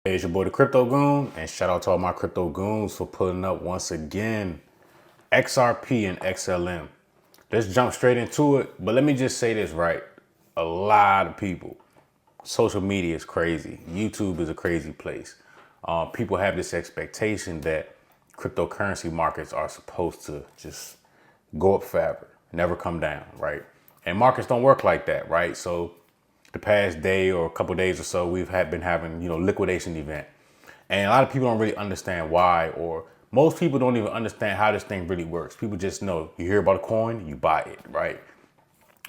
Hey, it's your boy the Crypto Goon, and shout out to all my crypto goons for pulling up once again. XRP and XLM. Let's jump straight into it. But let me just say this right. A lot of people, social media is crazy. YouTube is a crazy place. People have this expectation that cryptocurrency markets are supposed to just go up forever, never come down, right? And markets don't work like that, right? So the past day or a couple days or so, we've been having, liquidation event. And a lot of people don't really understand why, or most people don't even understand how this thing really works. People just know you hear about a coin, you buy it, right?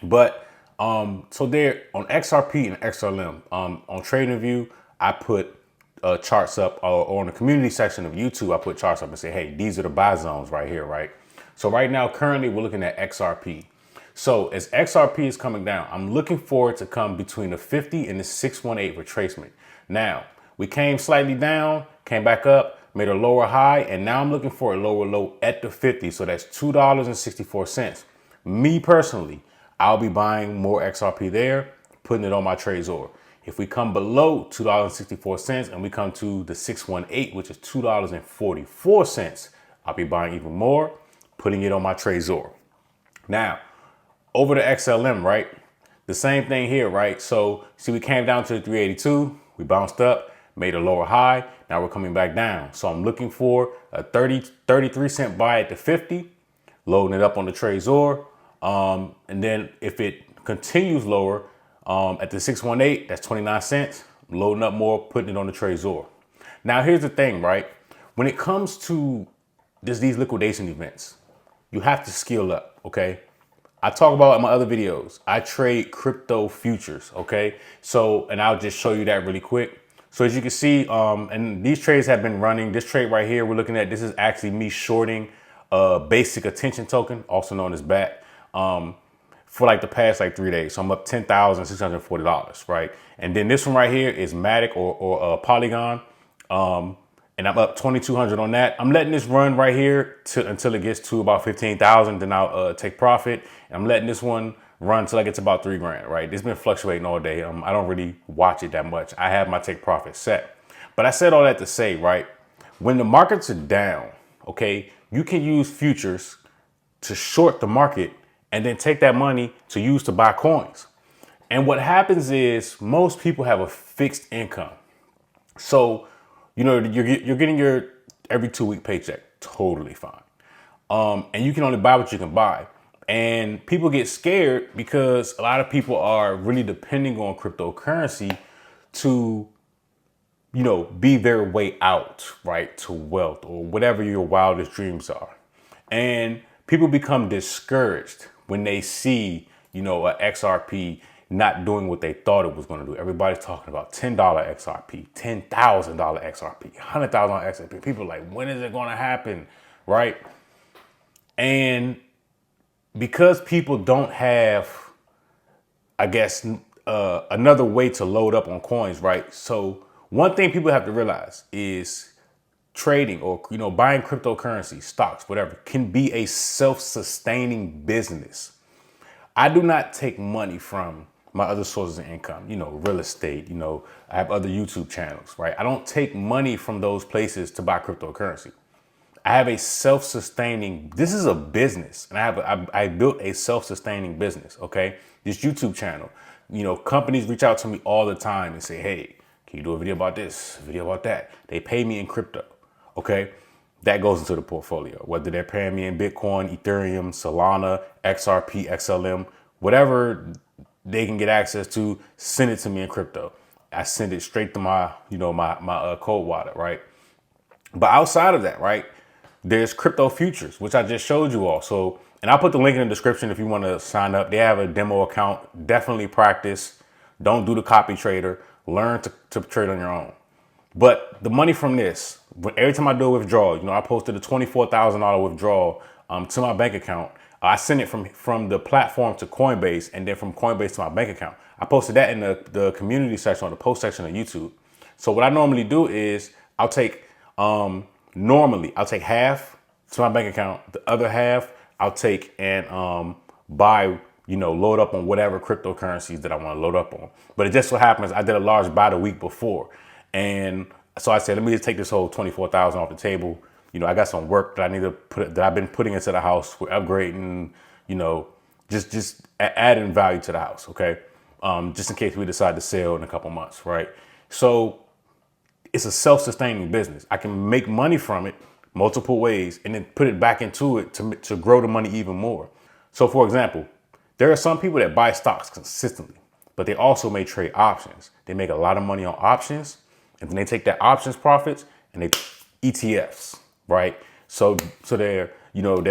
But so there on XRP and XLM, on TradingView, I put charts up, or on the community section of YouTube, I put charts up and say, hey, these are the buy zones right here, right? So right now, currently, we're looking at XRP. So as XRP is coming down, I'm looking for it to come between the 50 and the 618 retracement. Now, we came slightly down, came back up, made a lower high, and now I'm looking for a lower low at the 50. So that's $2.64. Me personally, I'll be buying more XRP there, putting it on my Trezor. If we come below $2.64 and we come to the 618, which is $2.44, I'll be buying even more, putting it on my Trezor. Now, over to XLM, right? The same thing here, right? So see, we came down to the 382, we bounced up, made a lower high. Now we're coming back down. So I'm looking for a 33-cent buy at the 50, loading it up on the Trezor. And then if it continues lower at the 618, that's 29 cents, loading up more, putting it on the Trezor. Now here's the thing, right? When it comes to these liquidation events, you have to skill up, okay? I talk about in my other videos, I trade crypto futures, okay? So, and I'll just show you that really quick. So as you can see, and these trades have been running. This trade right here, we're looking at, this is actually me shorting basic attention token, also known as BAT, for like the past 3 days. So I'm up $10,640, right? And then this one right here is Matic or Polygon. And I'm up 2,200 on that. I'm letting this run right here until it gets to about 15,000. Then I'll take profit. And I'm letting this one run till I get to about 3 grand, right? It's been fluctuating all day. I don't really watch it that much. I have my take profit set. But I said all that to say, right? When the markets are down, okay, you can use futures to short the market and then take that money to use to buy coins. And what happens is most people have a fixed income. So, you're getting your every 2-week paycheck, totally fine. And you can only buy what you can buy. And people get scared because a lot of people are really depending on cryptocurrency to, be their way out, right, to wealth or whatever your wildest dreams are. And people become discouraged when they see, a XRP not doing what they thought it was going to do. Everybody's talking about $10 XRP, $10,000 XRP, $100,000 XRP. People are like, when is it going to happen? Right? And because people don't have, I guess, another way to load up on coins, right? So one thing people have to realize is trading or, buying cryptocurrency, stocks, whatever, can be a self-sustaining business. I do not take money from my other sources of income, real estate, I have other YouTube channels, right? I don't take money from those places to buy cryptocurrency. I have a self-sustaining, this is a business, and I built a self-sustaining business, okay? This YouTube channel, companies reach out to me all the time and say, hey, can you do a video about this, a video about that? They pay me in crypto, okay? That goes into the portfolio, whether they're paying me in Bitcoin, Ethereum, Solana, XRP, XLM, whatever they can get access to, send it to me in crypto. I send it straight to my, my cold wallet, right? But outside of that, right, there's crypto futures, which I just showed you all. So, and I'll put the link in the description if you want to sign up. They have a demo account. Definitely practice. Don't do the copy trader. Learn to trade on your own. But the money from this, every time I do a withdrawal, I posted a $24,000 withdrawal to my bank account. I sent it from the platform to Coinbase, and then from Coinbase to my bank account. I posted that in the community section or the post section of YouTube. So what I normally do is I'll take half to my bank account. The other half I'll take and buy, load up on whatever cryptocurrencies that I want to load up on. But it just so happens I did a large buy the week before. And So I said, let me just take this whole 24,000 off the table. I got some work that I need to that I've been putting into the house. We're upgrading, just adding value to the house. Okay. Just in case we decide to sell in a couple months. Right. So it's a self-sustaining business. I can make money from it multiple ways and then put it back into it to grow the money even more. So for example, there are some people that buy stocks consistently, but they also may trade options. They make a lot of money on options, and then they take that options profits and they ETFs, right? So they're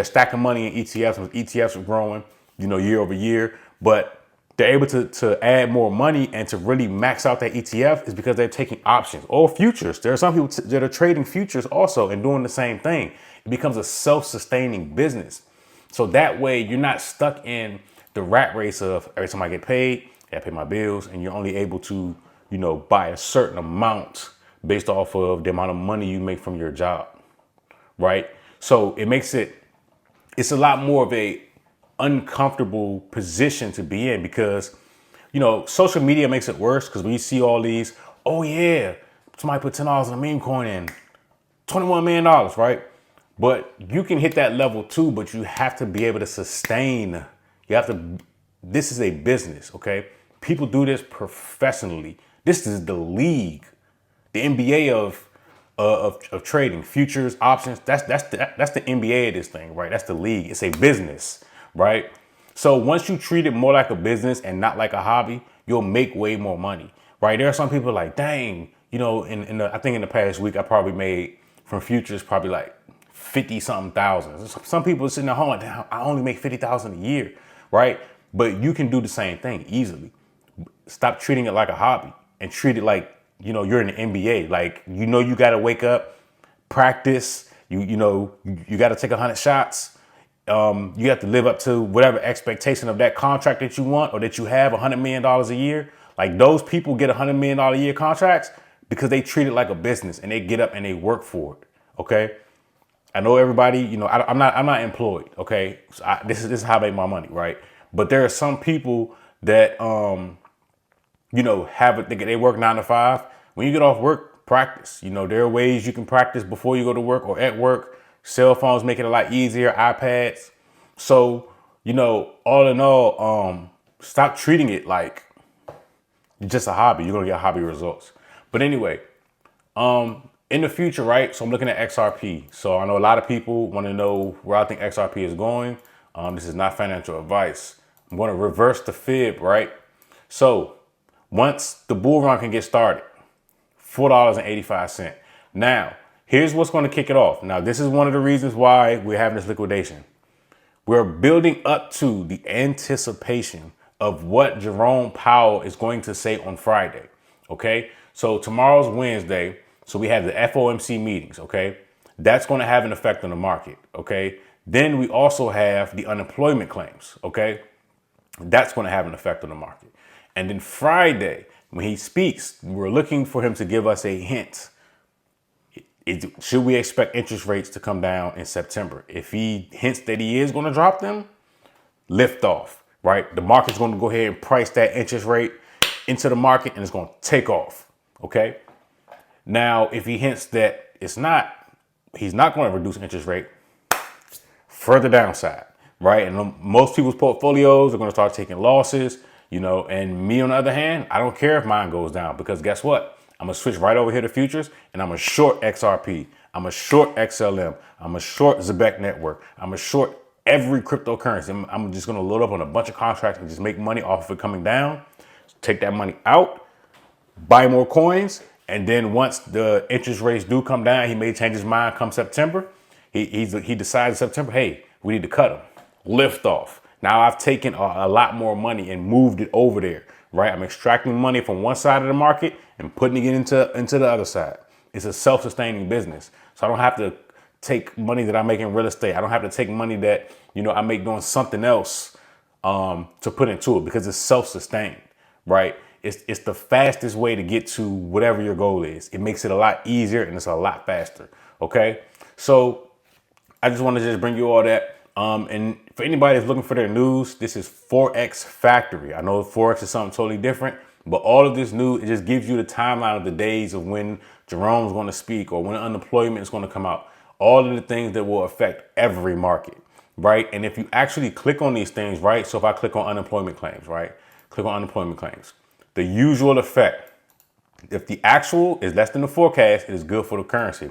stacking money in ETFs, and ETFs are growing, year over year, but they're able to add more money and to really max out that ETF is because they're taking options or futures. There are some people that are trading futures also and doing the same thing. It becomes a self-sustaining business. So that way you're not stuck in the rat race of every time I get paid, I pay my bills, and you're only able to, buy a certain amount based off of the amount of money you make from your job, right? So it's a lot more of a uncomfortable position to be in because, social media makes it worse because we see all these, oh yeah, somebody put $10 in a meme coin and $21 million, right? But you can hit that level too, but you have to be able to sustain. This is a business, okay? People do this professionally. This is the league, the NBA of trading, futures, options. That's the NBA of this thing, right? That's the league. It's a business, right? So once you treat it more like a business and not like a hobby, you'll make way more money, right? There are some people like, dang, I think in the past week I probably made from futures probably like 50 something thousand. Some people are sitting at home like, damn, I only make 50,000 a year, right? But you can do the same thing easily. Stop treating it like a hobby and treat it like, you're in the NBA. Like, you got to wake up, practice, you got to take 100 shots. You have to live up to whatever expectation of that contract that you want or that you have $100 million a year. Like those people get $100 million a year contracts because they treat it like a business and they get up and they work for it. Okay. I know everybody, I'm not employed. Okay. So this is how I make my money. Right. But there are some people that, they work 9 to 5. When you get off work, practice. There are ways you can practice before you go to work or at work. Cell phones make it a lot easier, iPads. So, all in all, stop treating it like just a hobby. You're going to get hobby results. But anyway, in the future, right? So I'm looking at XRP. So I know a lot of people want to know where I think XRP is going. This is not financial advice. I'm going to reverse the fib, right? So once the bull run can get started, $4.85. Now, here's what's going to kick it off. Now, this is one of the reasons why we're having this liquidation. We're building up to the anticipation of what Jerome Powell is going to say on Friday. Okay, so tomorrow's Wednesday. So we have the FOMC meetings. Okay, that's going to have an effect on the market. Okay, then we also have the unemployment claims. Okay, that's going to have an effect on the market. And then Friday, when he speaks, we're looking for him to give us a hint. Should we expect interest rates to come down in September? If he hints that he is going to drop them, lift off, right? The market's going to go ahead and price that interest rate into the market and it's going to take off, okay? Now, if he hints that he's not going to reduce interest rate, further downside, right? And most people's portfolios are going to start taking losses, and me on the other hand, I don't care if mine goes down because guess what? I'm going to switch right over here to futures and I'm going to short XRP. I'm going to short XLM. I'm going to short Zebek Network. I'm going to short every cryptocurrency. I'm just going to load up on a bunch of contracts and just make money off of it coming down. Take that money out, buy more coins. And then once the interest rates do come down, he may change his mind come September. He decides in September, hey, we need to cut them. Lift off. Now I've taken a lot more money and moved it over there, right? I'm extracting money from one side of the market and putting it into the other side. It's a self-sustaining business. So I don't have to take money that I make in real estate. I don't have to take money that, I make doing something else to put into it because it's self-sustained, right? It's the fastest way to get to whatever your goal is. It makes it a lot easier and it's a lot faster. Okay. So I just want to just bring you all that. And for anybody that's looking for their news, this is Forex Factory. I know Forex is something totally different, but all of this news, it just gives you the timeline of the days of when Jerome's going to speak, or when unemployment is going to come out. All of the things that will affect every market, right? And if you actually click on these things, right? So if I click on unemployment claims, right? Click on unemployment claims. The usual effect, if the actual is less than the forecast, it is good for the currency.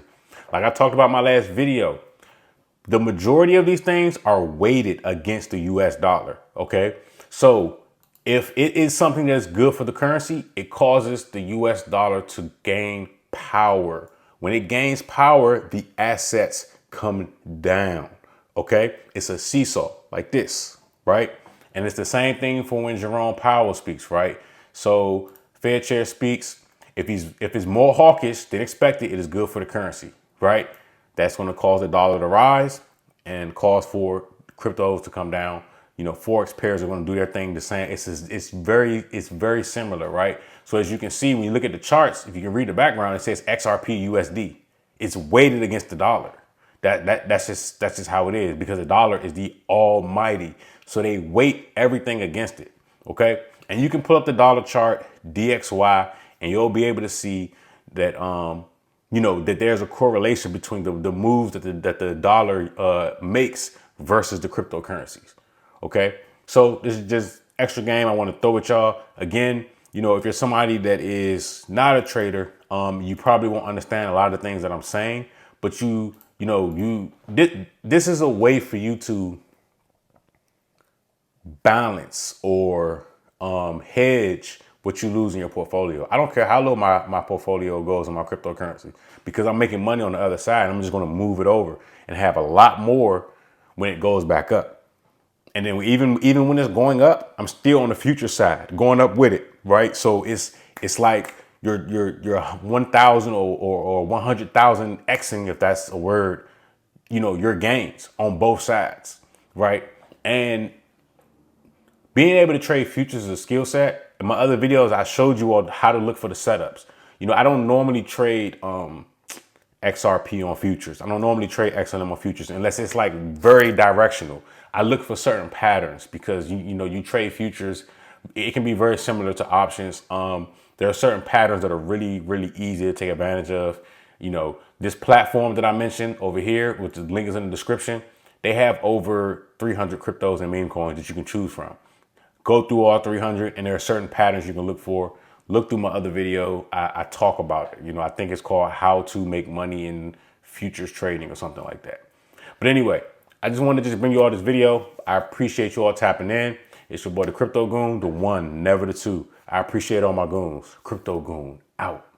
Like I talked about in my last video, the majority of these things are weighted against the US dollar. Okay. So if it is something that's good for the currency, it causes the US dollar to gain power. When it gains power, the assets come down. Okay. It's a seesaw like this, right? And it's the same thing for when Jerome Powell speaks, right? So Fed chair speaks. If it's more hawkish than expected, it is good for the currency, right? That's going to cause the dollar to rise and cause for cryptos to come down. You know, forex pairs are going to do their thing the same. It's very similar, right? So as you can see, when you look at the charts, if you can read the background, it says XRP USD. It's weighted against the dollar. That's just how it is, because the dollar is the almighty. So they weight everything against it. Okay. And you can pull up the dollar chart DXY and you'll be able to see that, that there's a correlation between the moves that the dollar makes versus the cryptocurrencies. Okay. So this is just extra game I want to throw at y'all. Again, if you're somebody that is not a trader, you probably won't understand a lot of the things that I'm saying, but this is a way for you to balance or hedge what you lose in your portfolio. I don't care how low my portfolio goes in my cryptocurrency, because I'm making money on the other side. I'm just going to move it over and have a lot more when it goes back up. And then even when it's going up, I'm still on the future side, going up with it, right? So it's like your 1,000 or 100,000 Xing, if that's a word, your gains on both sides, right? And being able to trade futures is a skill set. In my other videos, I showed you all how to look for the setups. I don't normally trade XRP on futures. I don't normally trade XLM on futures unless it's like very directional. I look for certain patterns because you trade futures. It can be very similar to options. There are certain patterns that are really, really easy to take advantage of. This platform that I mentioned over here, which the link is in the description, they have over 300 cryptos and meme coins that you can choose from. Go through all 300, and there are certain patterns you can look for. Look through my other video. I talk about it. I think it's called How to Make Money in Futures Trading or something like that. But anyway, I just wanted to just bring you all this video. I appreciate you all tapping in. It's your boy, the Crypto Goon, the one, never the two. I appreciate all my goons. Crypto Goon, out.